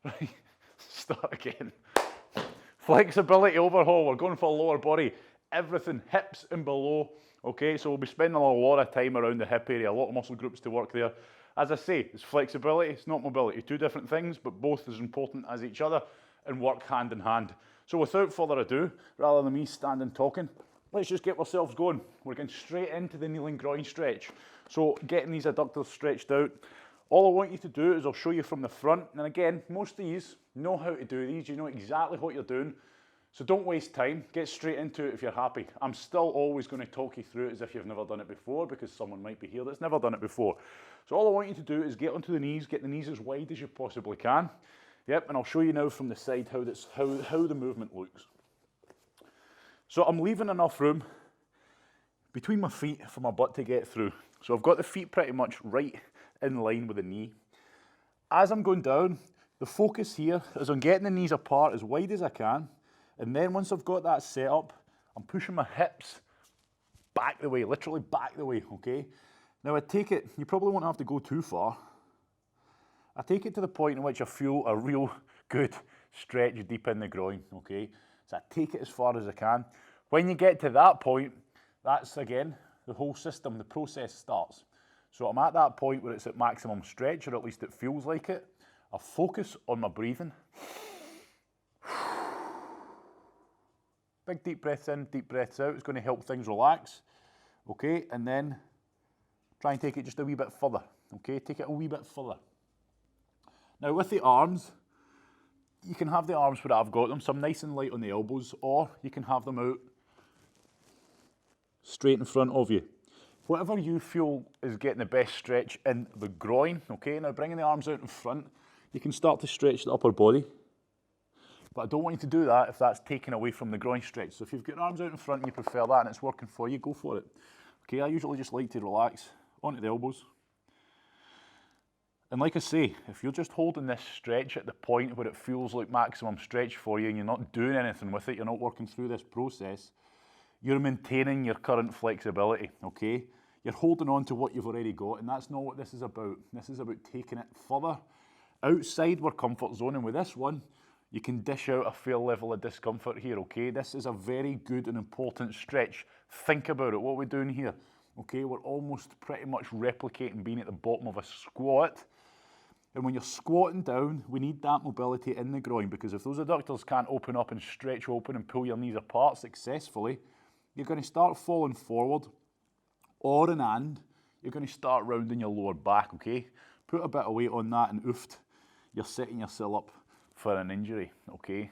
Right, start again. Flexibility overhaul, we're going for a lower body, everything hips and below. Okay, so we'll be spending a lot of time around the hip area, a lot of muscle groups to work there. As I say, it's flexibility, it's not mobility. Two different things, but both as important as each other and work hand in hand. So without further ado, rather than me standing talking, let's just get ourselves going. We're going straight into the kneeling groin stretch. So getting these adductors stretched out. All I want you to do is I'll show you from the front. And again, most of these know how to do these. You know exactly what you're doing. So don't waste time. Get straight into it if you're happy. I'm still always going to talk you through it as if you've never done it before, because someone might be here that's never done it before. So all I want you to do is get onto the knees, get the knees as wide as you possibly can. Yep, and I'll show you now from the side how the movement looks. So I'm leaving enough room between my feet for my butt to get through. So I've got the feet pretty much right in line with the knee. As I'm going down, the focus here is on getting the knees apart as wide as I can. And then once I've got that set up, I'm pushing my hips back the way, literally back the way, okay? Now I take it, you probably won't have to go too far. I take it to the point in which I feel a real good stretch deep in the groin, okay? So I take it as far as I can. When you get to that point, that's again, the whole system, the process starts. So I'm at that point where it's at maximum stretch, or at least it feels like it. I focus on my breathing. Big deep breaths in, deep breaths out. It's going to help things relax. Okay, and then try and take it just a wee bit further. Okay, take it a wee bit further. Now with the arms, you can have the arms where I've got them, some nice and light on the elbows, or you can have them out straight in front of you. Whatever you feel is getting the best stretch in the groin, okay? Now bringing the arms out in front, you can start to stretch the upper body. But I don't want you to do that if that's taken away from the groin stretch. So if you've got arms out in front and you prefer that and it's working for you, go for it. Okay, I usually just like to relax onto the elbows. And like I say, if you're just holding this stretch at the point where it feels like maximum stretch for you and you're not doing anything with it, you're not working through this process, you're maintaining your current flexibility, okay? You're holding on to what you've already got, and that's not what this is about. This is about taking it further outside our comfort zone, and with this one, you can dish out a fair level of discomfort here, okay? This is a very good and important stretch. Think about it, what we're doing here, okay? We're almost pretty much replicating being at the bottom of a squat. And when you're squatting down, we need that mobility in the groin, because if those adductors can't open up and stretch open and pull your knees apart successfully, you're going to start falling forward, or you're going to start rounding your lower back, okay? Put a bit of weight on that and oofed, you're setting yourself up for an injury, okay?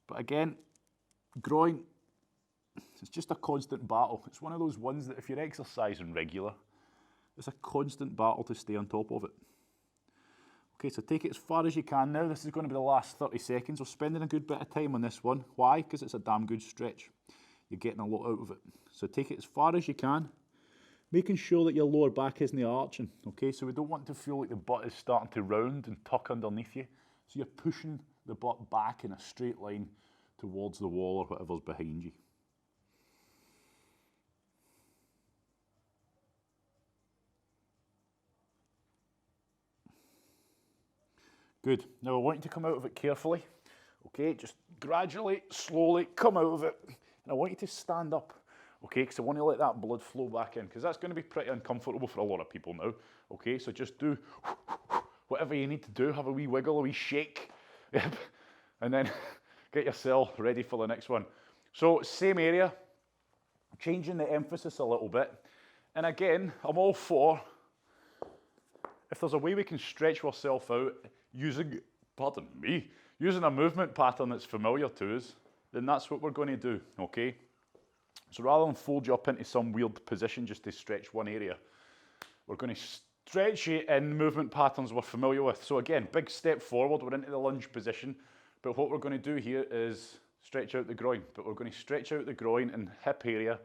But again, groin, it's just a constant battle. It's one of those ones that if you're exercising regular, it's a constant battle to stay on top of it. Okay, so take it as far as you can now. This is going to be the last 30 seconds. We're spending a good bit of time on this one. Why? Because it's a damn good stretch. You're getting a lot out of it. So take it as far as you can, making sure that your lower back isn't arching. Okay, so we don't want to feel like the butt is starting to round and tuck underneath you. So you're pushing the butt back in a straight line towards the wall or whatever's behind you. Good. Now I want you to come out of it carefully. Okay, just gradually, slowly come out of it. And I want you to stand up. Okay, because I want to let that blood flow back in, because that's going to be pretty uncomfortable for a lot of people now. Okay, so just do whatever you need to do. Have a wee wiggle, a wee shake. Yep. And then get yourself ready for the next one. So same area, changing the emphasis a little bit. And again, I'm all for, if there's a way we can stretch ourselves out using, using a movement pattern that's familiar to us, then that's what we're going to do, okay? So rather than fold you up into some weird position just to stretch one area, we're going to stretch you in movement patterns we're familiar with. So again, big step forward, we're into the lunge position, but what we're going to do here is stretch out the groin, but we're going to stretch out the groin and hip area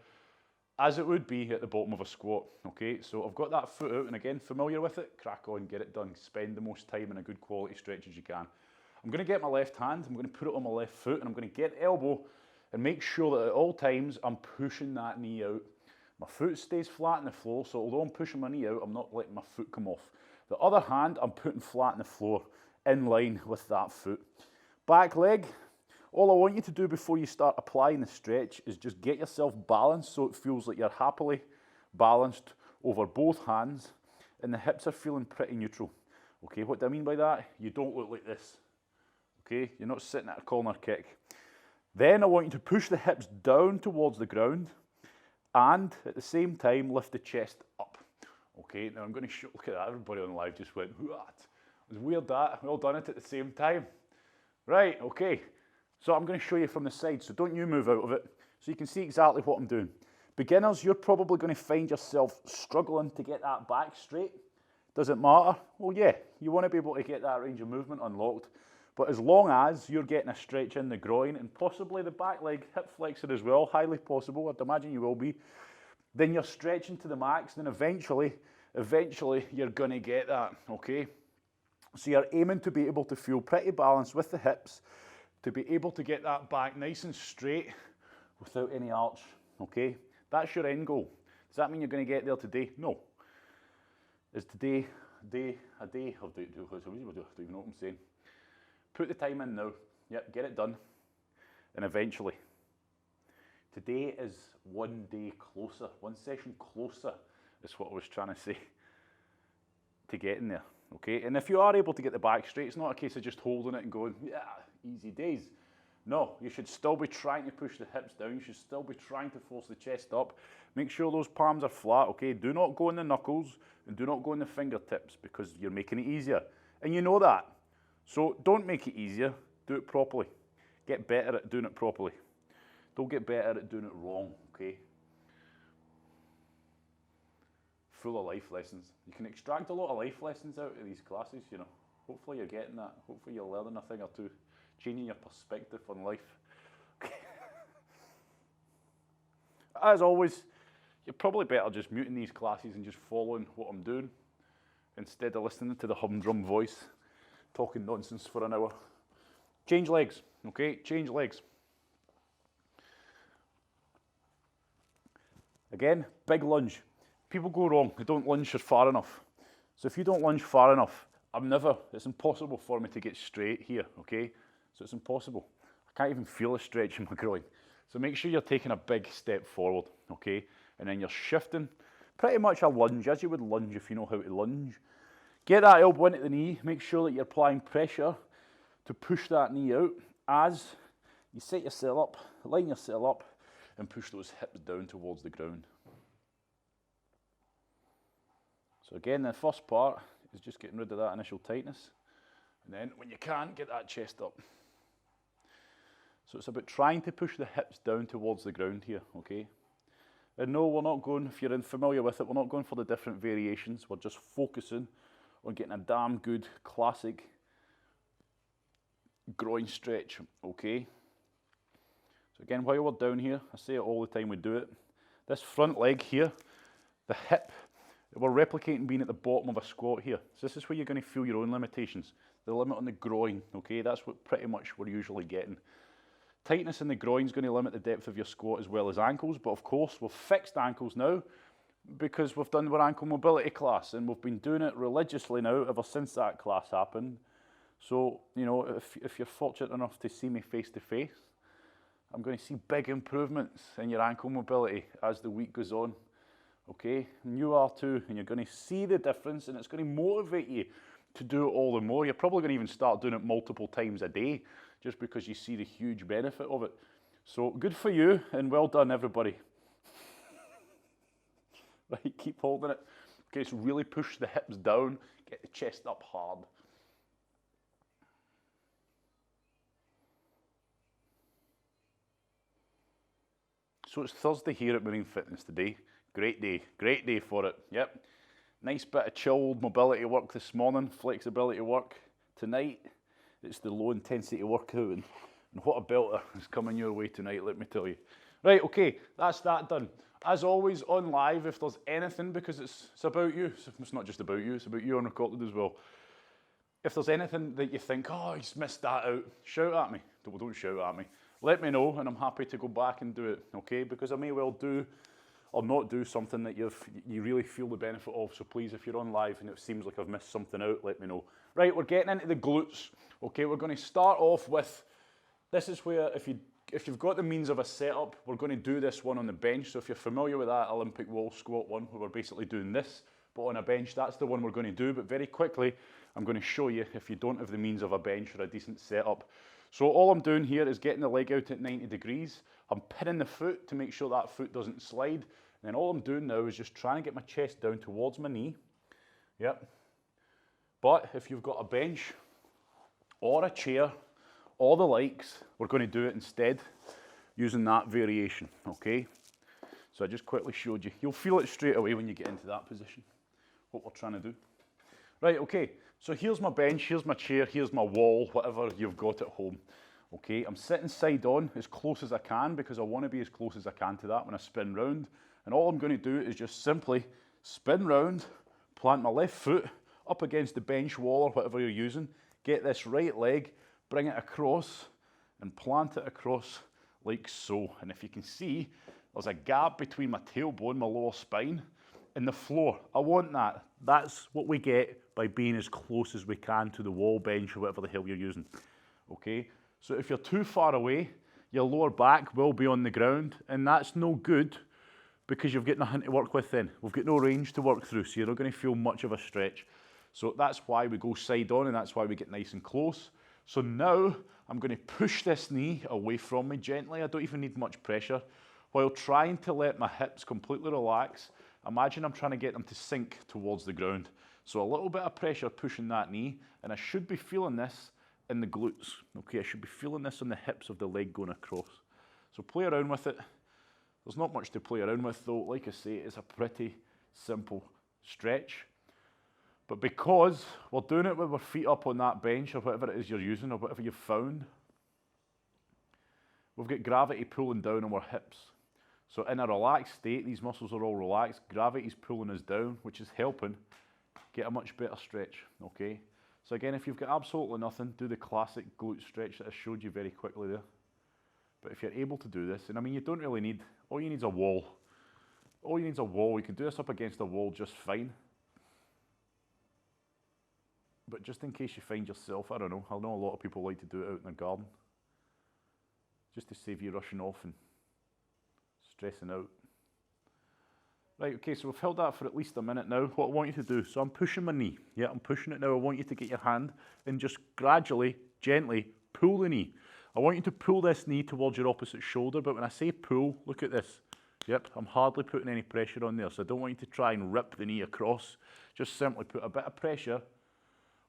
as it would be at the bottom of a squat, okay? So I've got that foot out, and again, familiar with it, crack on, get it done. Spend the most time in a good quality stretch as you can. I'm going to get my left hand, I'm going to put it on my left foot, and I'm going to get the elbow and make sure that at all times I'm pushing that knee out. My foot stays flat on the floor, so although I'm pushing my knee out, I'm not letting my foot come off. The other hand, I'm putting flat on the floor, in line with that foot. Back leg, all I want you to do before you start applying the stretch is just get yourself balanced so it feels like you're happily balanced over both hands and the hips are feeling pretty neutral. Okay, what do I mean by that? You don't look like this. Okay, you're not sitting at a corner kick. Then I want you to push the hips down towards the ground and at the same time lift the chest up. Okay, now I'm going to show, look at that, everybody on live just went, what? It was weird that, we all done it at the same time. Right, okay, so I'm going to show you from the side, so don't you move out of it, so you can see exactly what I'm doing. Beginners, you're probably going to find yourself struggling to get that back straight. Does it matter? Well, yeah, you want to be able to get that range of movement unlocked, but as long as you're getting a stretch in the groin and possibly the back leg hip flexor as well, highly possible, I'd imagine you will be, then you're stretching to the max, then eventually you're going to get that, okay? So you're aiming to be able to feel pretty balanced with the hips, to be able to get that back nice and straight without any arch, okay? That's your end goal. Does that mean you're going to get there today? No. Is today a day of do you know what I'm saying? Put the time in now. Yep, get it done. And eventually. Today is one day closer, one session closer is what I was trying to say, to getting there, okay? And if you are able to get the back straight, it's not a case of just holding it and going, yeah, easy days. No, you should still be trying to push the hips down. You should still be trying to force the chest up. Make sure those palms are flat, okay? Do not go in the knuckles and do not go in the fingertips because you're making it easier. And you know that. So don't make it easier, do it properly. Get better at doing it properly. Don't get better at doing it wrong, okay? Full of life lessons. You can extract a lot of life lessons out of these classes, you know. Hopefully you're getting that. Hopefully you're learning a thing or two. Changing your perspective on life. As always, you're probably better just muting these classes and just following what I'm doing instead of listening to the humdrum voice talking nonsense for an hour. Change legs, okay? Change legs. Again, big lunge. People go wrong, they don't lunge far enough. So if you don't lunge far enough, it's impossible for me to get straight here, okay? So it's impossible. I can't even feel a stretch in my groin. So make sure you're taking a big step forward, okay? And then you're shifting, pretty much a lunge, as you would lunge if you know how to lunge. Get that elbow into the knee, make sure that you're applying pressure to push that knee out as you set yourself up, line yourself up, and push those hips down towards the ground. So again, the first part is just getting rid of that initial tightness. And then when you can, get that chest up. So it's about trying to push the hips down towards the ground here, okay? And no, we're not going, if you're unfamiliar with it, we're not going for the different variations. We're just focusing on getting a damn good classic groin stretch, okay? So again, while we're down here, I say it all the time we do it. This front leg here, the hip, we're replicating being at the bottom of a squat here. So this is where you're going to feel your own limitations. The limit on the groin, okay? That's what pretty much we're usually getting. Tightness in the groin is going to limit the depth of your squat as well as ankles, but of course we've fixed ankles now because we've done our ankle mobility class and we've been doing it religiously now ever since that class happened. So, you know, if you're fortunate enough to see me face to face, I'm going to see big improvements in your ankle mobility as the week goes on, okay? And you are too, and you're going to see the difference and it's going to motivate you to do it all the more. You're probably going to even start doing it multiple times a day just because you see the huge benefit of it. So good for you and well done everybody. Right, keep holding it. Okay, so really push the hips down, get the chest up hard. So it's Thursday here at Marine Fitness today. Great day for it, yep. Nice bit of chilled mobility work this morning, flexibility work. Tonight, it's the low intensity workout and what a belter is coming your way tonight, let me tell you. Right, okay, that's that done. As always, on live, if there's anything, because it's about you, it's not just about you, it's about you on recorded as well. If there's anything that you think, oh, he's missed that out, shout at me. Don't shout at me. Let me know and I'm happy to go back and do it, okay? Because I may well do or not do something that you really feel the benefit of. So please, if you're on live and it seems like I've missed something out, let me know. Right, we're getting into the glutes. Okay, we're going to start off with, this is where if you've got the means of a setup, we're going to do this one on the bench. So if you're familiar with that Olympic wall squat one, where we're basically doing this, but on a bench, that's the one we're going to do. But very quickly, I'm going to show you if you don't have the means of a bench or a decent setup. So all I'm doing here is getting the leg out at 90 degrees. I'm pinning the foot to make sure that foot doesn't slide. And then all I'm doing now is just trying to get my chest down towards my knee. Yep. But if you've got a bench or a chair or the likes, we're going to do it instead using that variation, okay? So I just quickly showed you. You'll feel it straight away when you get into that position, what we're trying to do. Right, okay, so here's my bench, here's my chair, here's my wall, whatever you've got at home. Okay, I'm sitting side on as close as I can because I want to be as close as I can to that when I spin round. And all I'm going to do is just simply spin round, plant my left foot up against the bench wall or whatever you're using, get this right leg, bring it across and plant it across like so. And if you can see, there's a gap between my tailbone, my lower spine, and the floor. I want that. That's what we get by being as close as we can to the wall, bench, or whatever the hell you're using. Okay, so if you're too far away, your lower back will be on the ground, and that's no good because you've got nothing to work with then. We've got no range to work through, so you're not going to feel much of a stretch. So that's why we go side on, and that's why we get nice and close. So now I'm going to push this knee away from me gently. I don't even need much pressure, while trying to let my hips completely relax. Imagine I'm trying to get them to sink towards the ground. So a little bit of pressure pushing that knee, and I should be feeling this in the glutes. Okay, I should be feeling this on the hips of the leg going across. So play around with it. There's not much to play around with though. Like I say, it's a pretty simple stretch. But because we're doing it with our feet up on that bench or whatever it is you're using or whatever you've found, we've got gravity pulling down on our hips. So in a relaxed state, these muscles are all relaxed, gravity's pulling us down, which is helping get a much better stretch, okay? So again, if you've got absolutely nothing, do the classic glute stretch that I showed you very quickly there. But if you're able to do this, and I mean, you don't really need, all you need is a wall. All you need is a wall. You can do this up against a wall just fine. But just in case you find yourself, I know a lot of people like to do it out in the garden, just to save you rushing off and stressing out. Right, okay, so we've held that for at least a minute now. What I want you to do, so I'm pushing my knee. Yeah, I'm pushing it now. I want you to get your hand and just gradually, gently pull the knee. I want you to pull this knee towards your opposite shoulder, but when I say pull, look at this. Yep, I'm hardly putting any pressure on there, so I don't want you to try and rip the knee across. Just simply put a bit of pressure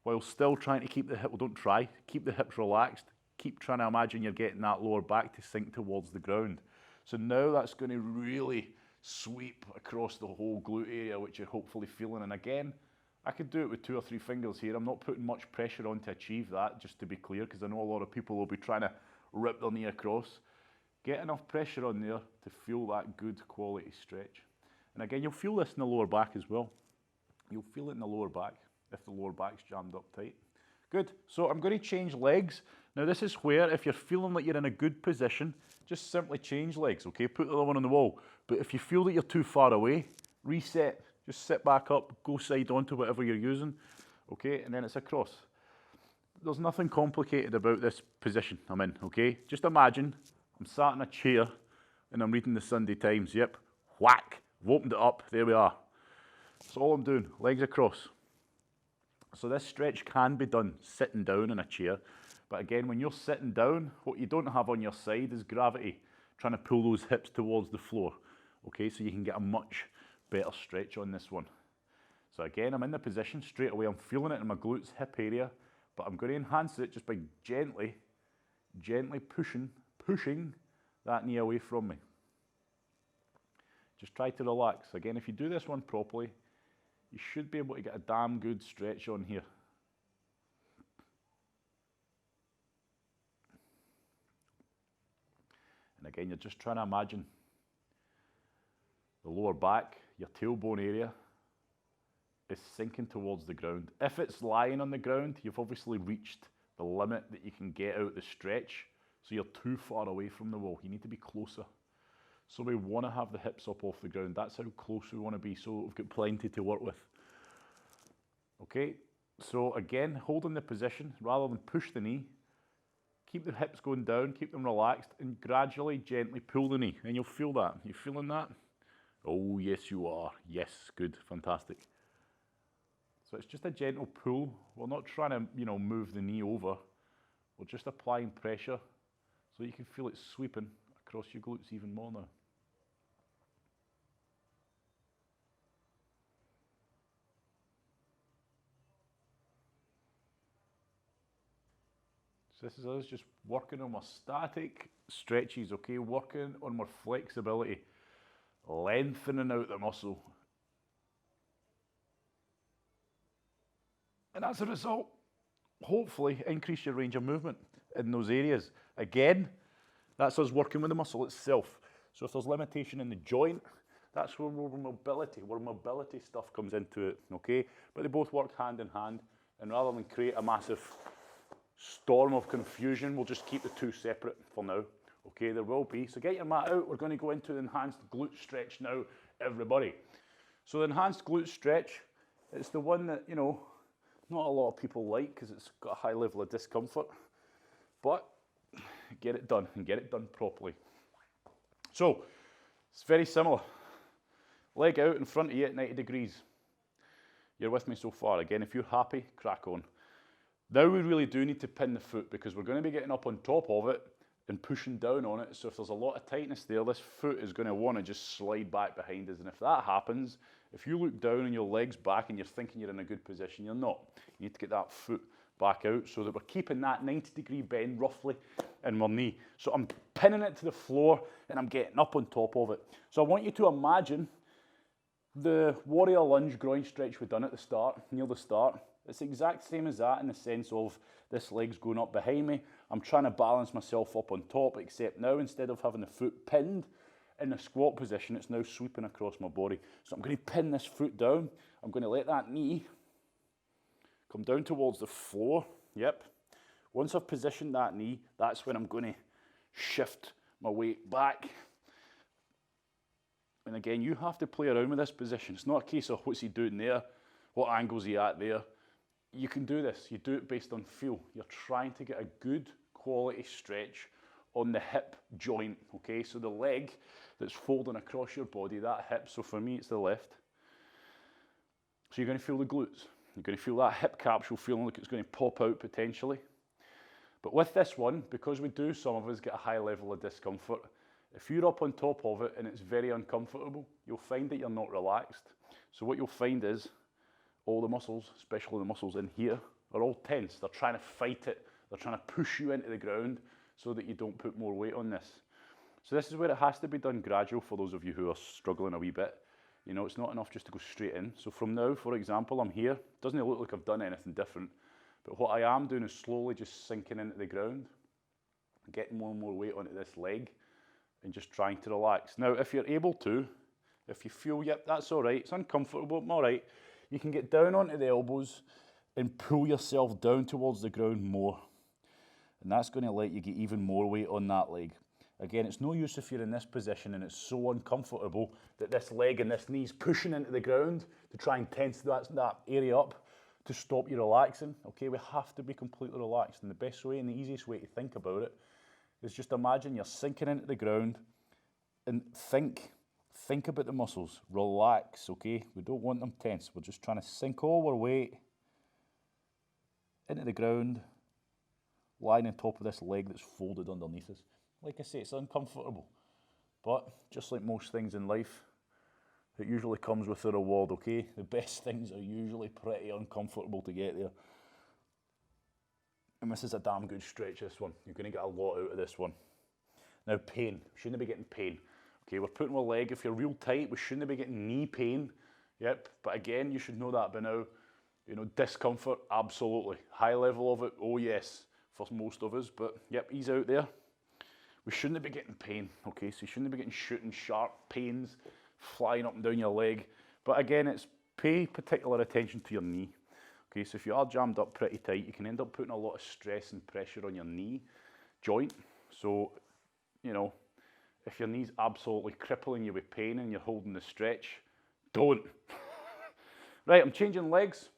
while still trying to keep the hip, well, don't try, keep the hips relaxed. Keep trying to imagine you're getting that lower back to sink towards the ground. So now that's going to really sweep across the whole glute area, which you're hopefully feeling. And again, I could do it with 2 or 3 fingers here. I'm not putting much pressure on to achieve that, just to be clear, because I know a lot of people will be trying to rip their knee across. Get enough pressure on there to feel that good quality stretch. And again, you'll feel this in the lower back as well. You'll feel it in the lower back if the lower back's jammed up tight. Good, so I'm going to change legs. Now this is where, if you're feeling like you're in a good position, just simply change legs, okay? Put the other one on the wall. But if you feel that you're too far away, reset. Just sit back up, go side on to whatever you're using, okay? And then it's across. There's nothing complicated about this position I'm in, okay? Just imagine I'm sat in a chair and I'm reading the Sunday Times. Yep, whack, I've opened it up, there we are. That's all I'm doing, legs across. So this stretch can be done sitting down in a chair. But again, when you're sitting down, what you don't have on your side is gravity trying to pull those hips towards the floor. Okay, so you can get a much better stretch on this one. So again, I'm in the position straight away. I'm feeling it in my glutes, hip area, but I'm going to enhance it just by gently pushing that knee away from me. Just try to relax. Again, if you do this one properly, you should be able to get a damn good stretch on here. And again, you're just trying to imagine the lower back, your tailbone area, is sinking towards the ground. If it's lying on the ground, you've obviously reached the limit that you can get out the stretch, so you're too far away from the wall. You need to be closer. So we want to have the hips up off the ground. That's how close we want to be, so we've got plenty to work with. Okay, so again, holding the position, rather than push the knee, keep the hips going down, keep them relaxed, and gradually, gently pull the knee. And you'll feel that. You feeling that? Oh, yes, you are. Yes, good, fantastic. So it's just a gentle pull. We're not trying to, move the knee over. We're just applying pressure so you can feel it sweeping across your glutes even more now. So this is us just working on our static stretches, okay? Working on our flexibility, lengthening out the muscle. And as a result, hopefully increase your range of movement in those areas. Again, that's us working with the muscle itself. So if there's limitation in the joint, that's where mobility stuff comes into it, okay? But they both work hand in hand, and rather than create a massive storm of confusion, we'll just keep the two separate for now, okay? There will be, so get your mat out, we're going to go into the enhanced glute stretch now, everybody. So the enhanced glute stretch, it's the one that, not a lot of people like because it's got a high level of discomfort, but get it done and get it done properly. So it's very similar. Leg out in front of you at 90 degrees. You're with me so far. Again, if you're happy, crack on. Now we really do need to pin the foot because we're going to be getting up on top of it and pushing down on it. So if there's a lot of tightness there, this foot is going to want to just slide back behind us. And if that happens, if you look down and your leg's back and you're thinking you're in a good position, you're not. You need to get that foot back out so that we're keeping that 90-degree bend roughly in my knee. So I'm pinning it to the floor and I'm getting up on top of it. So I want you to imagine the warrior lunge groin stretch we done at the start, near the start. It's the exact same as that in the sense of this leg's going up behind me. I'm trying to balance myself up on top, except now instead of having the foot pinned in the squat position, it's now sweeping across my body. So I'm going to pin this foot down. I'm going to let that knee come down towards the floor. Yep. Once I've positioned that knee, that's when I'm going to shift my weight back. And again, you have to play around with this position. It's not a case of what's he doing there, what angle's he at there. You can do this. You do it based on feel. You're trying to get a good quality stretch on the hip joint, okay? So the leg that's folding across your body, that hip, so for me it's the left. So you're going to feel the glutes. You're going to feel that hip capsule feeling like it's going to pop out potentially. But with this one, because we do, some of us get a high level of discomfort. If you're up on top of it and it's very uncomfortable, you'll find that you're not relaxed. So what you'll find is all the muscles, especially the muscles in here, are all tense. They're trying to fight it. They're trying to push you into the ground so that you don't put more weight on this. So this is where it has to be done gradual for those of you who are struggling a wee bit. It's not enough just to go straight in. So from now, for example, I'm here. Doesn't look like I've done anything different. But what I am doing is slowly just sinking into the ground, getting more and more weight onto this leg, and just trying to relax. Now, if you're able to, if you feel, yep, that's all right, it's uncomfortable, I'm all right, you can get down onto the elbows and pull yourself down towards the ground more. And that's going to let you get even more weight on that leg. Again, it's no use if you're in this position and it's so uncomfortable that this leg and this knee's pushing into the ground to try and tense that area up to stop you relaxing. Okay, we have to be completely relaxed. And the best way and the easiest way to think about it is just imagine you're sinking into the ground and think about the muscles. Relax, okay? We don't want them tense. We're just trying to sink all our weight into the ground, lying on top of this leg that's folded underneath us. Like I say, it's uncomfortable. But just like most things in life, it usually comes with a reward, okay? The best things are usually pretty uncomfortable to get there. And this is a damn good stretch, this one. You're going to get a lot out of this one. Now, pain. We shouldn't be getting pain. Okay, we're putting our leg, if you're real tight, we shouldn't be getting knee pain. Yep, but again, you should know that by now. Discomfort, absolutely. High level of it, oh yes, for most of us. But yep, ease out there. We shouldn't be getting pain, okay? So you shouldn't be getting shooting sharp pains flying up and down your leg. But again, it's pay particular attention to your knee. Okay, so if you are jammed up pretty tight, you can end up putting a lot of stress and pressure on your knee joint. So, If your knee's absolutely crippling you with pain and you're holding the stretch, don't. Right, I'm changing legs.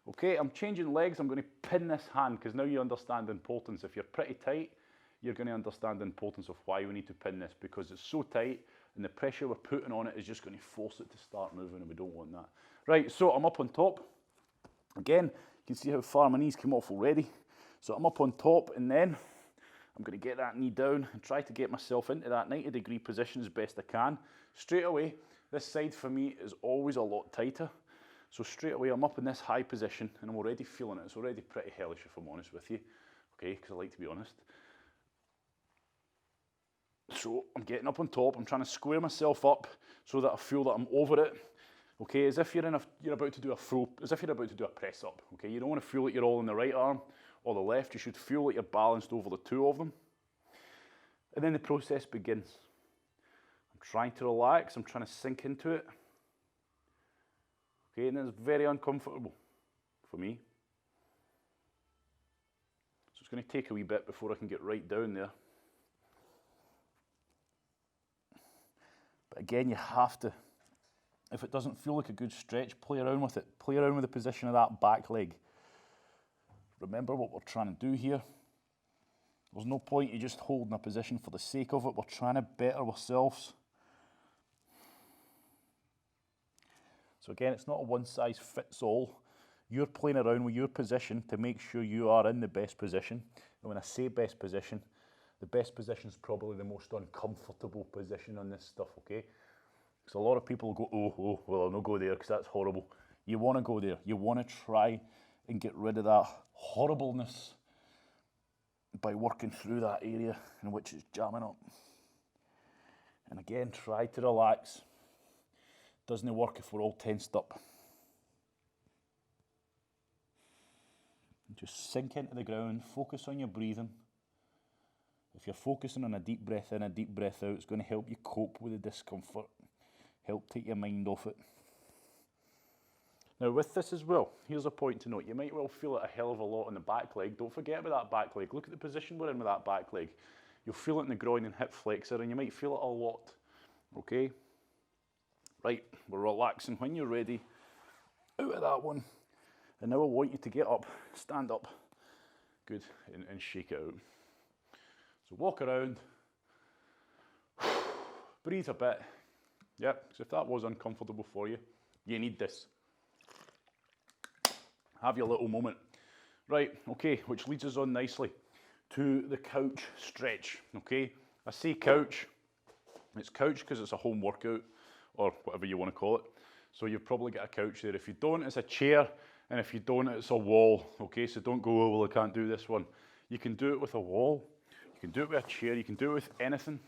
Okay, I'm changing legs. I'm going to pin this hand because now you understand the importance. If you're pretty tight, you're going to understand the importance of why we need to pin this, because it's so tight and the pressure we're putting on it is just going to force it to start moving, and we don't want that. Right, so I'm up on top. Again, you can see how far my knees came off already. So I'm up on top, and then I'm going to get that knee down and try to get myself into that 90-degree position as best I can. Straight away, this side for me is always a lot tighter. So straight away, I'm up in this high position, and I'm already feeling it. It's already pretty hellish, if I'm honest with you. Okay, because I like to be honest. So I'm getting up on top. I'm trying to square myself up so that I feel that I'm over it. Okay, as if you're about to do a press up. Okay, you don't want to feel like you're all in the right arm or the left. You should feel like you're balanced over the two of them. And then the process begins. I'm trying to relax. I'm trying to sink into it. Okay, and it's very uncomfortable for me. So it's going to take a wee bit before I can get right down there. But again, you have to, if it doesn't feel like a good stretch, play around with it. Play around with the position of that back leg. Remember what we're trying to do here. There's no point you just holding a position for the sake of it. We're trying to better ourselves. So again, it's not a one-size-fits-all. You're playing around with your position to make sure you are in the best position. And when I say best position, the best position is probably the most uncomfortable position on this stuff, okay? Because a lot of people go, oh, well, I'll not go there because that's horrible. You want to go there. You want to try and get rid of that horribleness by working through that area in which it's jamming up. And again, try to relax. Doesn't work if we're all tensed up. Just sink into the ground, focus on your breathing. If you're focusing on a deep breath in, a deep breath out, it's going to help you cope with the discomfort, help take your mind off it. Now with this as well, here's a point to note. You might well feel it a hell of a lot on the back leg. Don't forget about that back leg. Look at the position we're in with that back leg. You'll feel it in the groin and hip flexor, and you might feel it a lot, okay? Right, we're relaxing. When you're ready, out of that one. And now I want you to get up, stand up, good, and shake it out. So walk around, breathe a bit. Yep, so if that was uncomfortable for you, you need this. Have your little moment. Right, okay, which leads us on nicely to the couch stretch, okay? I say couch, it's couch because it's a home workout, or whatever you want to call it. So you've probably got a couch there. If you don't, it's a chair, and if you don't, it's a wall, okay? So don't go, oh, well, I can't do this one. You can do it with a wall, you can do it with a chair, you can do it with anything.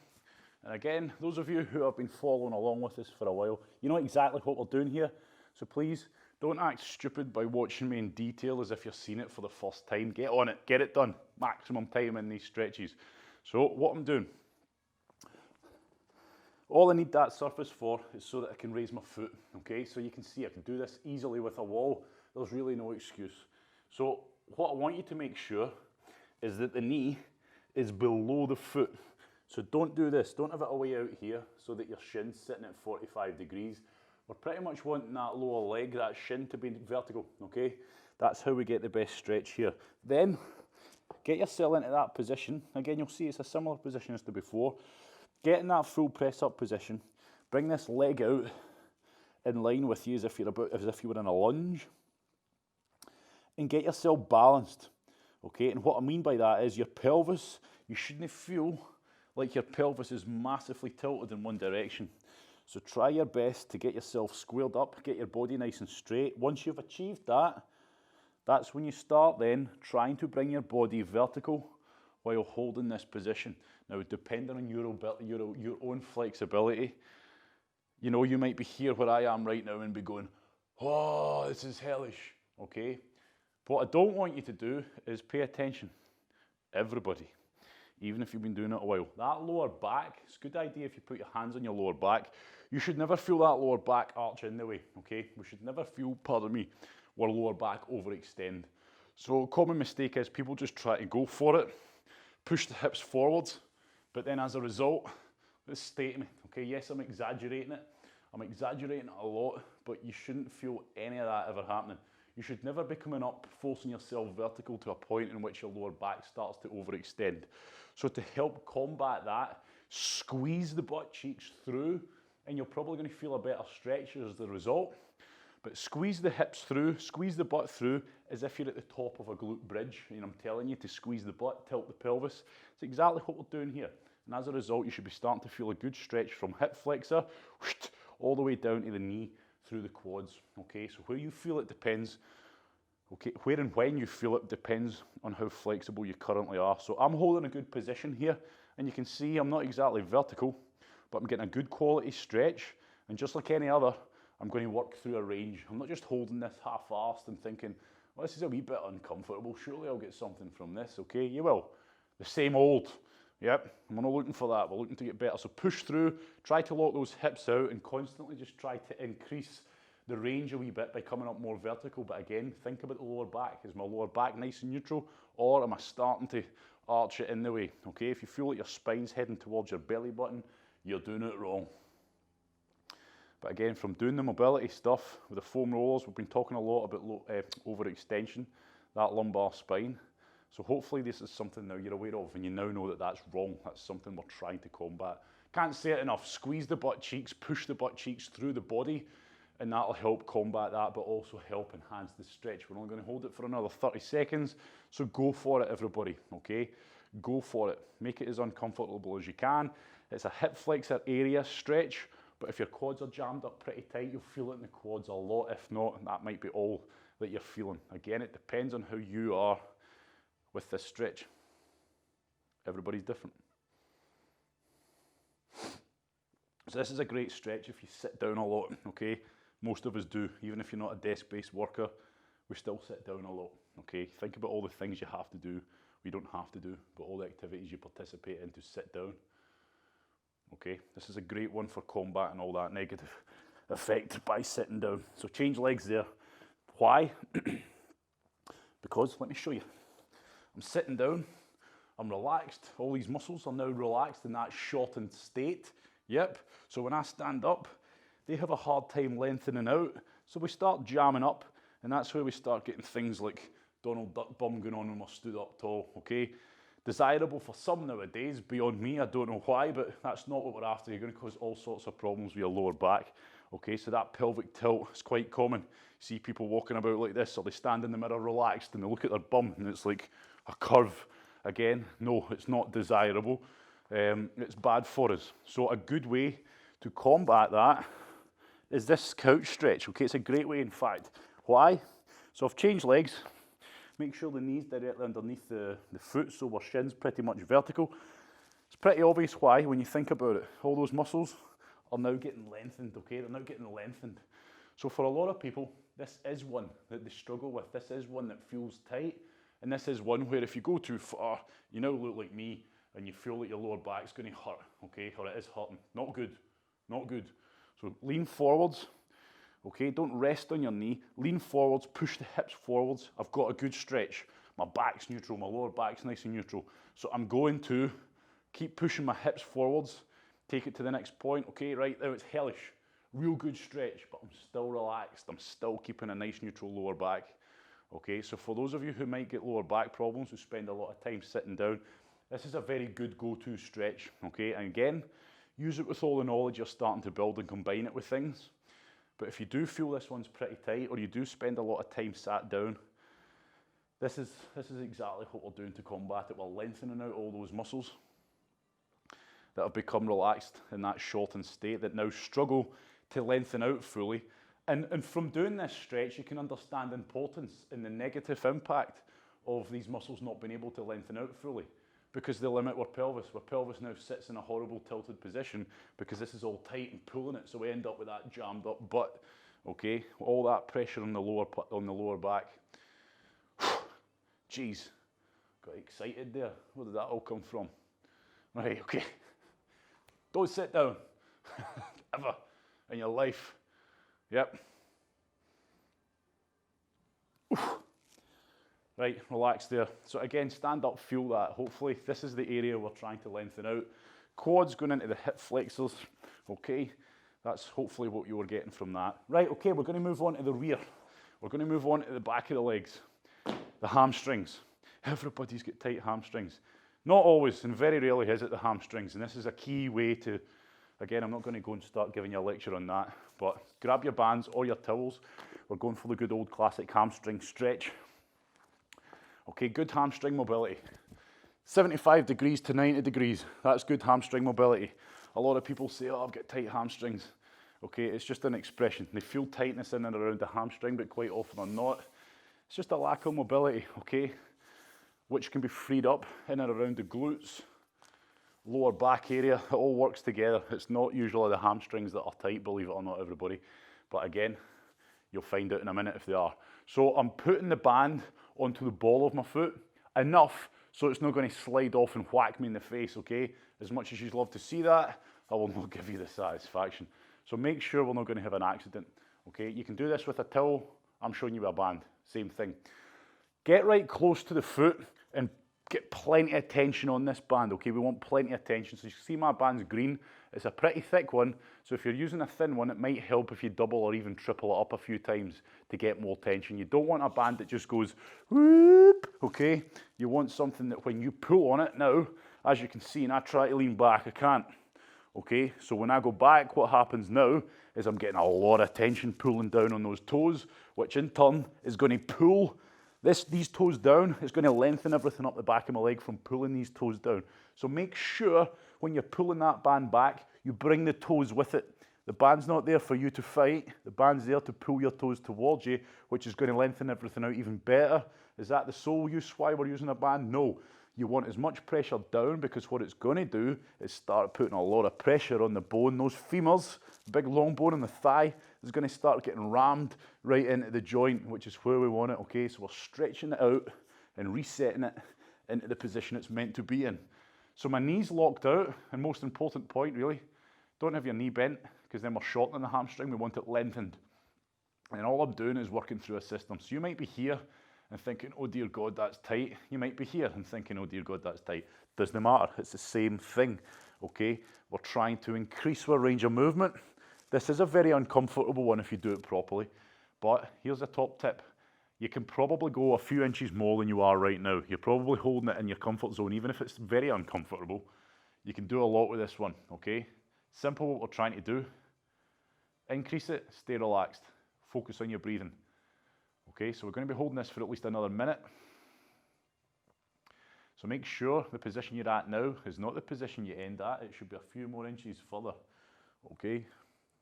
And again, those of you who have been following along with us for a while, you know exactly what we're doing here. So please, don't act stupid by watching me in detail as if you're seeing it for the first time. Get on it, get it done. Maximum time in these stretches. So what I'm doing, all I need that surface for is so that I can raise my foot, okay? So you can see I can do this easily with a wall. There's really no excuse. So what I want you to make sure is that the knee is below the foot. So don't do this. Don't have it away out here so that your shin's sitting at 45 degrees. We're pretty much wanting that lower leg, that shin to be vertical, okay? That's how we get the best stretch here. Then get yourself into that position. Again, you'll see it's a similar position as to before. Get in that full press up position. Bring this leg out in line with you as if you were in a lunge. And get yourself balanced, okay? And what I mean by that is your pelvis, you shouldn't feel like your pelvis is massively tilted in one direction. So try your best to get yourself squared up, get your body nice and straight. Once you've achieved that, that's when you start then trying to bring your body vertical while holding this position. Now, depending on your own flexibility, you know, you might be here where I am right now and be going, oh, this is hellish, okay? But what I don't want you to do is pay attention. Everybody, even if you've been doing it a while. That lower back, it's a good idea if you put your hands on your lower back. You should never feel that lower back arch in the way, okay? We should never feel, pardon me, our lower back overextend. So a common mistake is people just try to go for it, push the hips forwards, but then as a result, this statement, okay? Yes, I'm exaggerating it. I'm exaggerating it a lot, but you shouldn't feel any of that ever happening. You should never be coming up, forcing yourself vertical to a point in which your lower back starts to overextend. So to help combat that, squeeze the butt cheeks through, and you're probably going to feel a better stretch as the result. But squeeze the hips through, squeeze the butt through as if you're at the top of a glute bridge. And I'm telling you to squeeze the butt, tilt the pelvis. It's exactly what we're doing here. And as a result, you should be starting to feel a good stretch from hip flexor all the way down to the knee through the quads. Okay, so where you feel it depends. Okay, where and when you feel it depends on how flexible you currently are. So I'm holding a good position here, and you can see I'm not exactly vertical, but I'm getting a good quality stretch. And just like any other, I'm going to work through a range. I'm not just holding this half-assed and thinking, well, this is a wee bit uncomfortable. Surely I'll get something from this, okay? You will. The same old. Yep, we're not looking for that. We're looking to get better. So push through, try to lock those hips out, and constantly just try to increase the range a wee bit by coming up more vertical. But again, think about the lower back. Is my lower back nice and neutral, or am I starting to arch it in the way? Okay, if you feel like your spine's heading towards your belly button, you're doing it wrong. But again, from doing the mobility stuff with the foam rollers, we've been talking a lot about overextension, that lumbar spine. So hopefully this is something now you're aware of, and you now know that that's wrong. That's something we're trying to combat. Can't say it enough. Squeeze the butt cheeks, push the butt cheeks through the body, and that'll help combat that, but also help enhance the stretch. We're only going to hold it for another 30 seconds, so go for it, everybody, okay? Go for it. Make it as uncomfortable as you can. It's a hip flexor area stretch, but if your quads are jammed up pretty tight, you'll feel it in the quads a lot. If not, that might be all that you're feeling. Again, it depends on how you are with this stretch. Everybody's different. So this is a great stretch if you sit down a lot, okay? Most of us do. Even if you're not a desk-based worker, we still sit down a lot, okay? Think about all the things you have to do. We don't have to do, but all the activities you participate in to sit down. Okay, this is a great one for combating all that negative effect by sitting down. So change legs there. Why? Because, let me show you. I'm sitting down, I'm relaxed. All these muscles are now relaxed in that shortened state. Yep, so when I stand up, they have a hard time lengthening out. So we start jamming up, and that's where we start getting things like Donald Duck bum going on when we're stood up tall, okay? Desirable for some nowadays, beyond me, I don't know why, but that's not what we're after. You're going to cause all sorts of problems with your lower back. Okay, so that pelvic tilt is quite common. You see people walking about like this, or they stand in the mirror relaxed and they look at their bum and it's like a curve. Again, no, it's not desirable. It's bad for us. So a good way to combat that is this couch stretch. Okay, it's a great way, in fact. Why? So I've changed legs. Make sure the knee's directly underneath the foot, so our shin's pretty much vertical. It's pretty obvious why when you think about it. All those muscles are now getting lengthened, okay? They're now getting lengthened. So for a lot of people, this is one that they struggle with. This is one that feels tight. And this is one where if you go too far, you now look like me and you feel like your lower back's going to hurt, okay? Or it is hurting. Not good. Not good. So lean forwards. Okay, don't rest on your knee. Lean forwards, push the hips forwards. I've got a good stretch. My back's neutral, my lower back's nice and neutral. So I'm going to keep pushing my hips forwards, take it to the next point. Okay, right now it's hellish. Real good stretch, but I'm still relaxed. I'm still keeping a nice neutral lower back. Okay, so for those of you who might get lower back problems, who spend a lot of time sitting down, this is a very good go-to stretch. Okay, and again, use it with all the knowledge you're starting to build and combine it with things. But if you do feel this one's pretty tight, or you do spend a lot of time sat down, this is exactly what we're doing to combat it. We're lengthening out all those muscles that have become relaxed in that shortened state, that now struggle to lengthen out fully. And from doing this stretch, you can understand the importance and the negative impact of these muscles not being able to lengthen out fully, because they limit our pelvis. Our pelvis now sits in a horrible tilted position because this is all tight and pulling it, so we end up with that jammed up butt. Okay, all that pressure on the lower back. Jeez, got excited there. Where did that all come from? Right, okay. Don't sit down ever in your life. Yep. Right, relax there. So again, stand up, feel that. Hopefully this is the area we're trying to lengthen out. Quads going into the hip flexors, okay? That's hopefully what you were getting from that. Right, okay, we're going to move on to the rear. We're going to move on to the back of the legs, the hamstrings. Everybody's got tight hamstrings. Not always, and very rarely is it the hamstrings, and this is a key way to, again, I'm not going to go and start giving you a lecture on that, but grab your bands or your towels. We're going for the good old classic hamstring stretch. Okay, good hamstring mobility. 75 degrees to 90 degrees, that's good hamstring mobility. A lot of people say, oh, I've got tight hamstrings. Okay, it's just an expression. They feel tightness in and around the hamstring, but quite often are not. It's just a lack of mobility, okay, which can be freed up in and around the glutes, lower back area. It all works together. It's not usually the hamstrings that are tight, believe it or not, everybody. But again, you'll find out in a minute if they are. So I'm putting the band onto the ball of my foot, enough so it's not going to slide off and whack me in the face, okay? As much as you'd love to see that, I will not give you the satisfaction. So make sure we're not going to have an accident, okay? You can do this with a towel. I'm showing you a band, same thing. Get right close to the foot and get plenty of tension on this band, okay? We want plenty of tension. So you see my band's green. It's a pretty thick one. So if you're using a thin one, it might help if you double or even triple it up a few times to get more tension. You don't want a band that just goes whoop, okay? You want something that when you pull on it now, as you can see, and I try to lean back, I can't, okay? So when I go back, what happens now is I'm getting a lot of tension pulling down on those toes, which in turn is going to pull these toes down. It's going to lengthen everything up the back of my leg from pulling these toes down. So make sure when you're pulling that band back, you bring the toes with it. The band's not there for you to fight. The band's there to pull your toes towards you, which is going to lengthen everything out even better. Is that the sole use why we're using a band? No. You want as much pressure down, because what it's going to do is start putting a lot of pressure on the bone. Those femurs, the big long bone in the thigh, is going to start getting rammed right into the joint, which is where we want it, okay? So we're stretching it out and resetting it into the position it's meant to be in. So my knee's locked out, and most important point really, don't have your knee bent, because then we're shortening the hamstring. We want it lengthened. And all I'm doing is working through a system. So you might be here and thinking, oh dear God, that's tight. You might be here and thinking, oh dear God, that's tight. Doesn't matter, it's the same thing, okay? We're trying to increase our range of movement. This is a very uncomfortable one if you do it properly, but here's a top tip. You can probably go a few inches more than you are right now. You're probably holding it in your comfort zone, even if it's very uncomfortable. You can do a lot with this one, okay? Simple what we're trying to do. Increase it, stay relaxed. Focus on your breathing. Okay, so we're going to be holding this for at least another minute. So make sure the position you're at now is not the position you end at. It should be a few more inches further. Okay,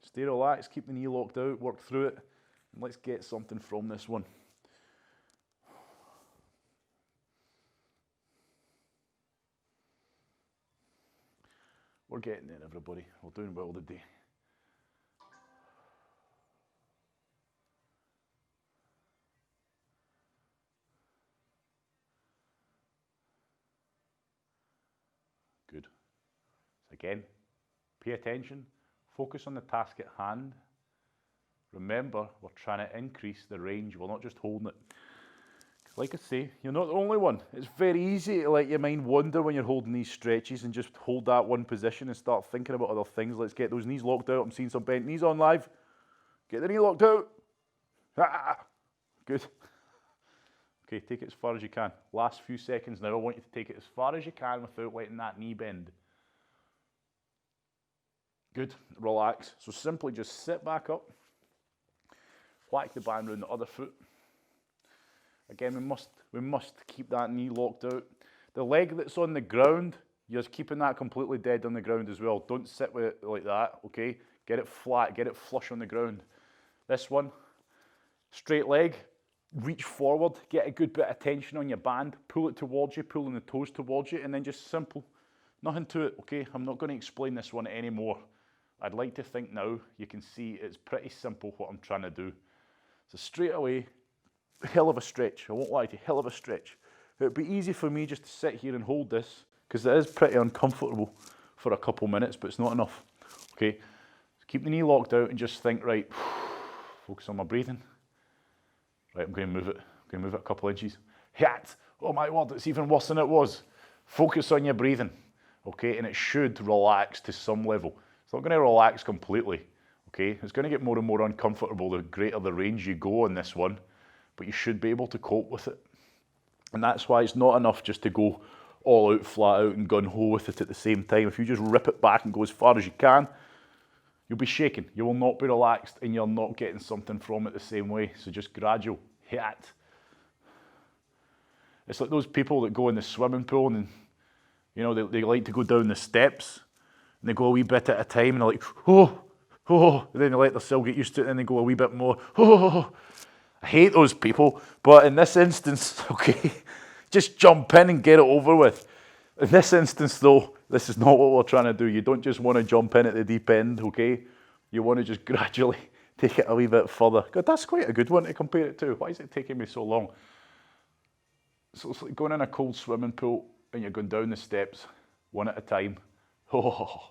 stay relaxed, keep the knee locked out, work through it, and let's get something from this one. We're getting there, everybody. We're doing well today. Good. So again, pay attention, focus on the task at hand. Remember, we're trying to increase the range. We're not just holding it. Like I say, you're not the only one. It's very easy to let your mind wander when you're holding these stretches and just hold that one position and start thinking about other things. Let's get those knees locked out. I'm seeing some bent knees on live. Get the knee locked out. Ah, good. Okay, take it as far as you can. Last few seconds now, I want you to take it as far as you can without letting that knee bend. Good, relax. So simply just sit back up, whack the band around the other foot. Again, we must keep that knee locked out. The leg that's on the ground, you're keeping that completely dead on the ground as well. Don't sit with it like that, okay? Get it flat, get it flush on the ground. This one, straight leg, reach forward, get a good bit of tension on your band, pull it towards you, pulling the toes towards you, and then just simple, nothing to it, okay? I'm not going to explain this one anymore. I'd like to think now you can see it's pretty simple what I'm trying to do. So straight away, hell of a stretch. I won't lie to you, hell of a stretch. It would be easy for me just to sit here and hold this, because it is pretty uncomfortable for a couple minutes, but it's not enough. Okay, so keep the knee locked out and just think, right, focus on my breathing. Right, I'm going to move it. I'm going to move it a couple inches. hit. Oh my word, it's even worse than it was. Focus on your breathing, okay? And it should relax to some level. It's not going to relax completely, okay? It's going to get more and more uncomfortable the greater the range you go on this one, but you should be able to cope with it. And that's why it's not enough just to go all out, flat out, and gun-ho with it at the same time. If you just rip it back and go as far as you can, you'll be shaking. You will not be relaxed, and you're not getting something from it the same way. So just gradual, hit. It's like those people that go in the swimming pool and, you know, they like to go down the steps, and they go a wee bit at a time, and they're like, oh, and then they let themselves get used to it, and then they go a wee bit more, oh. I hate those people, but in this instance, okay, just jump in and get it over with. In this instance, though, this is not what we're trying to do. You don't just want to jump in at the deep end, okay? You want to just gradually take it a wee bit further. God, that's quite a good one to compare it to. Why is it taking me so long? So it's like going in a cold swimming pool and you're going down the steps, one at a time. Oh,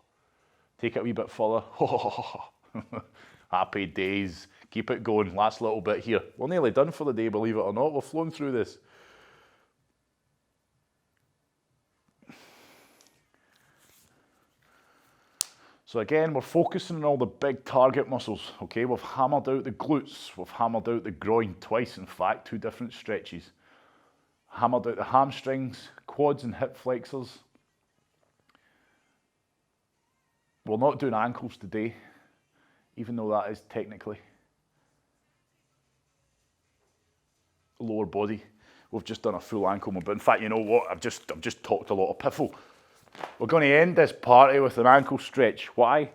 take it a wee bit further. Oh, happy days. Keep it going. Last little bit here. We're nearly done for the day, believe it or not. We've flown through this. So again, we're focusing on all the big target muscles, okay? We've hammered out the glutes, we've hammered out the groin twice, in fact, 2 different stretches. Hammered out the hamstrings, quads and hip flexors. We're not doing ankles today, even though that is technically lower body. We've just done a full ankle movement. In fact, you know what? I've just talked a lot of piffle. We're going to end this party with an ankle stretch. Why?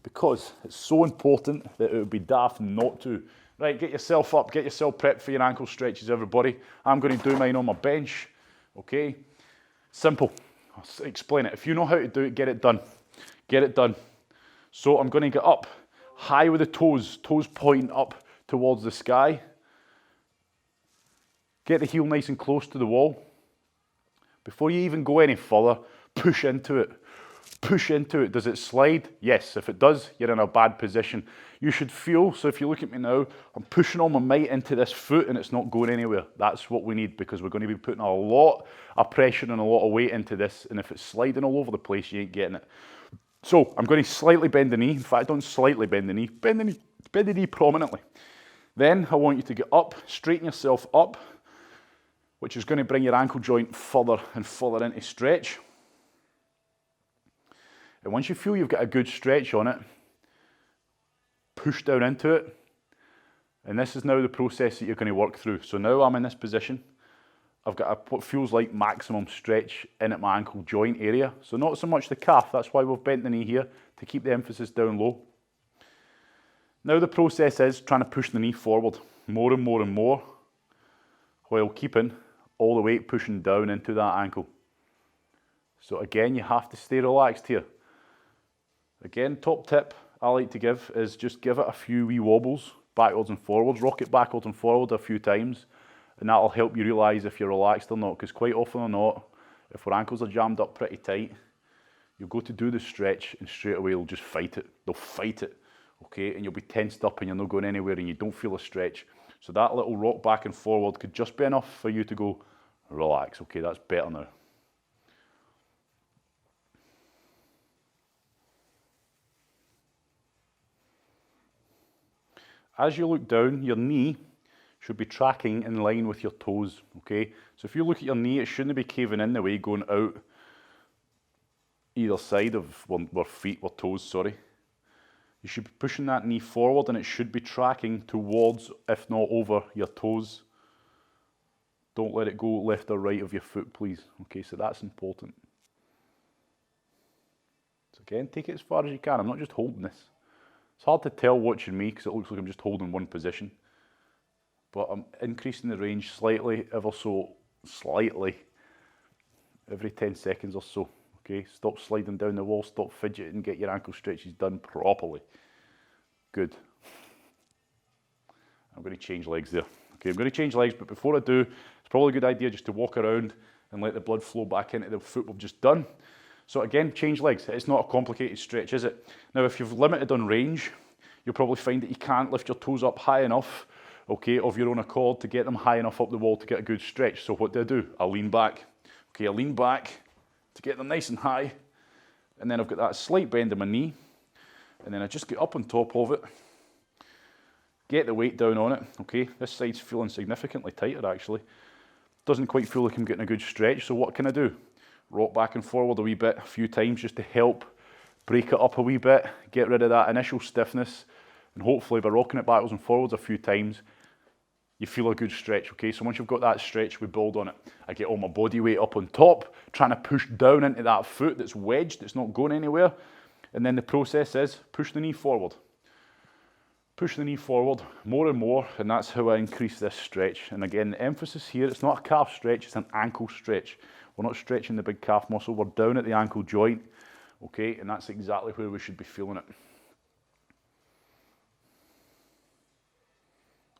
Because it's so important that it would be daft not to. Right, get yourself up, get yourself prepped for your ankle stretches, everybody. I'm going to do mine on my bench, okay? Simple. I'll explain it. If you know how to do it, get it done. Get it done. So I'm going to get up, high with the toes pointing up towards the sky. Get the heel nice and close to the wall. Before you even go any further, push into it. Push into it. Does it slide? Yes. If it does, you're in a bad position. You should feel, so if you look at me now, I'm pushing all my might into this foot and it's not going anywhere. That's what we need, because we're going to be putting a lot of pressure and a lot of weight into this, and if it's sliding all over the place, you ain't getting it. So I'm going to slightly bend the knee. In fact, don't slightly bend the knee. Bend the knee prominently. Then I want you to get up, straighten yourself up, which is going to bring your ankle joint further and further into stretch. And once you feel you've got a good stretch on it, push down into it. And this is now the process that you're going to work through. So now I'm in this position. I've got what feels like maximum stretch in at my ankle joint area. So not so much the calf, that's why we've bent the knee here, to keep the emphasis down low. Now the process is trying to push the knee forward more and more and more, while keeping all the weight pushing down into that ankle. So again, you have to stay relaxed here. Again, top tip I like to give is just give it a few wee wobbles, backwards and forwards, rock it backwards and forward a few times, and that'll help you realise if you're relaxed or not, because quite often or not, if our ankles are jammed up pretty tight, you'll go to do the stretch and straight away they'll just fight it. They'll fight it, okay, and you'll be tensed up and you're not going anywhere and you don't feel a stretch. So that little rock back and forward could just be enough for you to go, relax, okay, that's better now. As you look down, your knee should be tracking in line with your toes, okay? So if you look at your knee, it shouldn't be caving in the way, going out either side of our feet, our toes, sorry. You should be pushing that knee forward and it should be tracking towards, if not over, your toes. Don't let it go left or right of your foot, please. Okay, so that's important. So again, take it as far as you can. I'm not just holding this. It's hard to tell watching me because it looks like I'm just holding one position. But I'm increasing the range slightly, ever so slightly, every 10 seconds or so. Okay, stop sliding down the wall, stop fidgeting, get your ankle stretches done properly. Good. I'm going to change legs there. Okay, I'm going to change legs, but before I do, it's probably a good idea just to walk around and let the blood flow back into the foot we've just done. So again, change legs. It's not a complicated stretch, is it? Now, if you've limited on range, you'll probably find that you can't lift your toes up high enough okay, of your own accord to get them high enough up the wall to get a good stretch. So what do? I lean back. Okay, I lean back to get them nice and high, and then I've got that slight bend in my knee, and then I just get up on top of it, get the weight down on it. Okay, this side's feeling significantly tighter actually. Doesn't quite feel like I'm getting a good stretch, so what can I do? Rock back and forward a wee bit, a few times just to help break it up a wee bit, get rid of that initial stiffness, and hopefully by rocking it backwards and forwards a few times, you feel a good stretch, okay? So once you've got that stretch, we build on it. I get all my body weight up on top, trying to push down into that foot that's wedged, it's not going anywhere, and then the process is push the knee forward. Push the knee forward more and more, and that's how I increase this stretch. And again, the emphasis here, it's not a calf stretch, it's an ankle stretch. We're not stretching the big calf muscle, we're down at the ankle joint, okay? And that's exactly where we should be feeling it.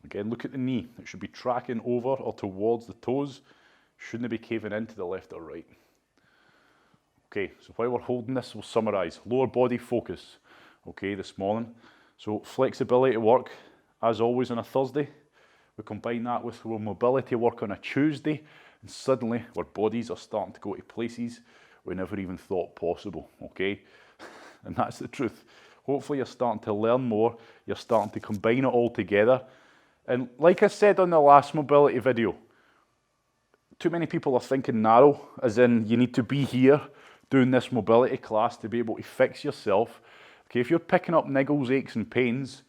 Again, look at the knee. It should be tracking over or towards the toes. Shouldn't be caving into the left or right. Okay, so while we're holding this, we'll summarize. Lower body focus, okay, this morning. So flexibility work, as always on a Thursday. We combine that with our mobility work on a Tuesday, and suddenly our bodies are starting to go to places we never even thought possible, okay? And that's the truth. Hopefully you're starting to learn more, you're starting to combine it all together. And like I said on the last mobility video, too many people are thinking narrow, as in you need to be here doing this mobility class to be able to fix yourself. Okay, if you're picking up niggles, aches and pains,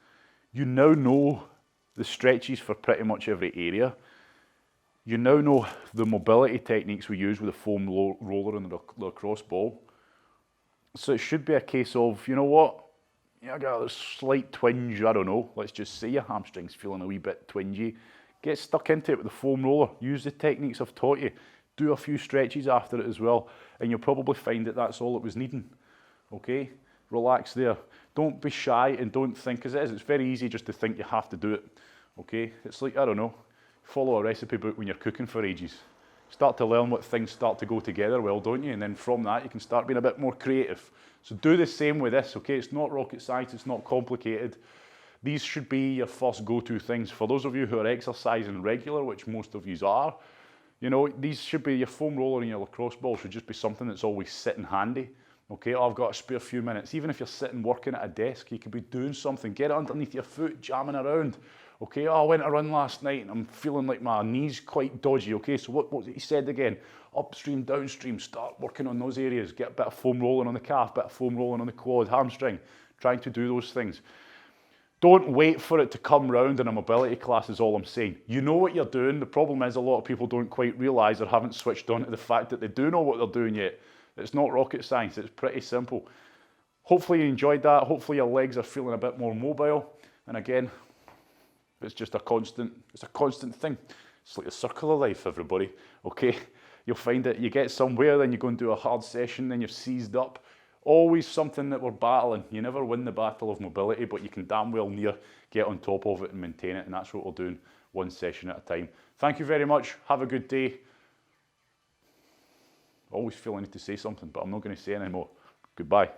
you now know the stretches for pretty much every area. You now know the mobility techniques we use with the foam roller and the lacrosse ball. So it should be a case of, you know what, yeah, I got a slight twinge, I don't know, let's just say your hamstring's feeling a wee bit twingy. Get stuck into it with the foam roller, use the techniques I've taught you, do a few stretches after it as well, and you'll probably find that that's all it was needing, okay? Relax there. Don't be shy and don't think, as it is, it's very easy just to think you have to do it, okay? It's like, I don't know, follow a recipe book when you're cooking for ages. Start to learn what things start to go together well, don't you? And then from that, you can start being a bit more creative. So do the same with this, okay? It's not rocket science, it's not complicated. These should be your first go-to things. For those of you who are exercising regular, which most of you are, you know, these should be your foam roller and your lacrosse ball should just be something that's always sitting handy. Okay, oh, I've got a spare few minutes. Even if you're sitting working at a desk, you could be doing something. Get it underneath your foot, jamming around. Okay, oh, I went to run last night and I'm feeling like my knee's quite dodgy. Okay, so what he said again, upstream, downstream, start working on those areas. Get a bit of foam rolling on the calf, bit of foam rolling on the quad, hamstring. Trying to do those things. Don't wait for it to come round in a mobility class is all I'm saying. You know what you're doing. The problem is a lot of people don't quite realise or haven't switched on to the fact that they do know what they're doing yet. It's not rocket science, it's pretty simple. Hopefully you enjoyed that. Hopefully your legs are feeling a bit more mobile. And again, it's just a constant thing. It's like the circle of life, everybody, okay? You'll find that you get somewhere, then you go and do a hard session, then you're seized up. Always something that we're battling. You never win the battle of mobility, but you can damn well near get on top of it and maintain it, and that's what we're doing, one session at a time. Thank you very much. Have a good day. I always feel I need to say something, but I'm not going to say anymore. Goodbye.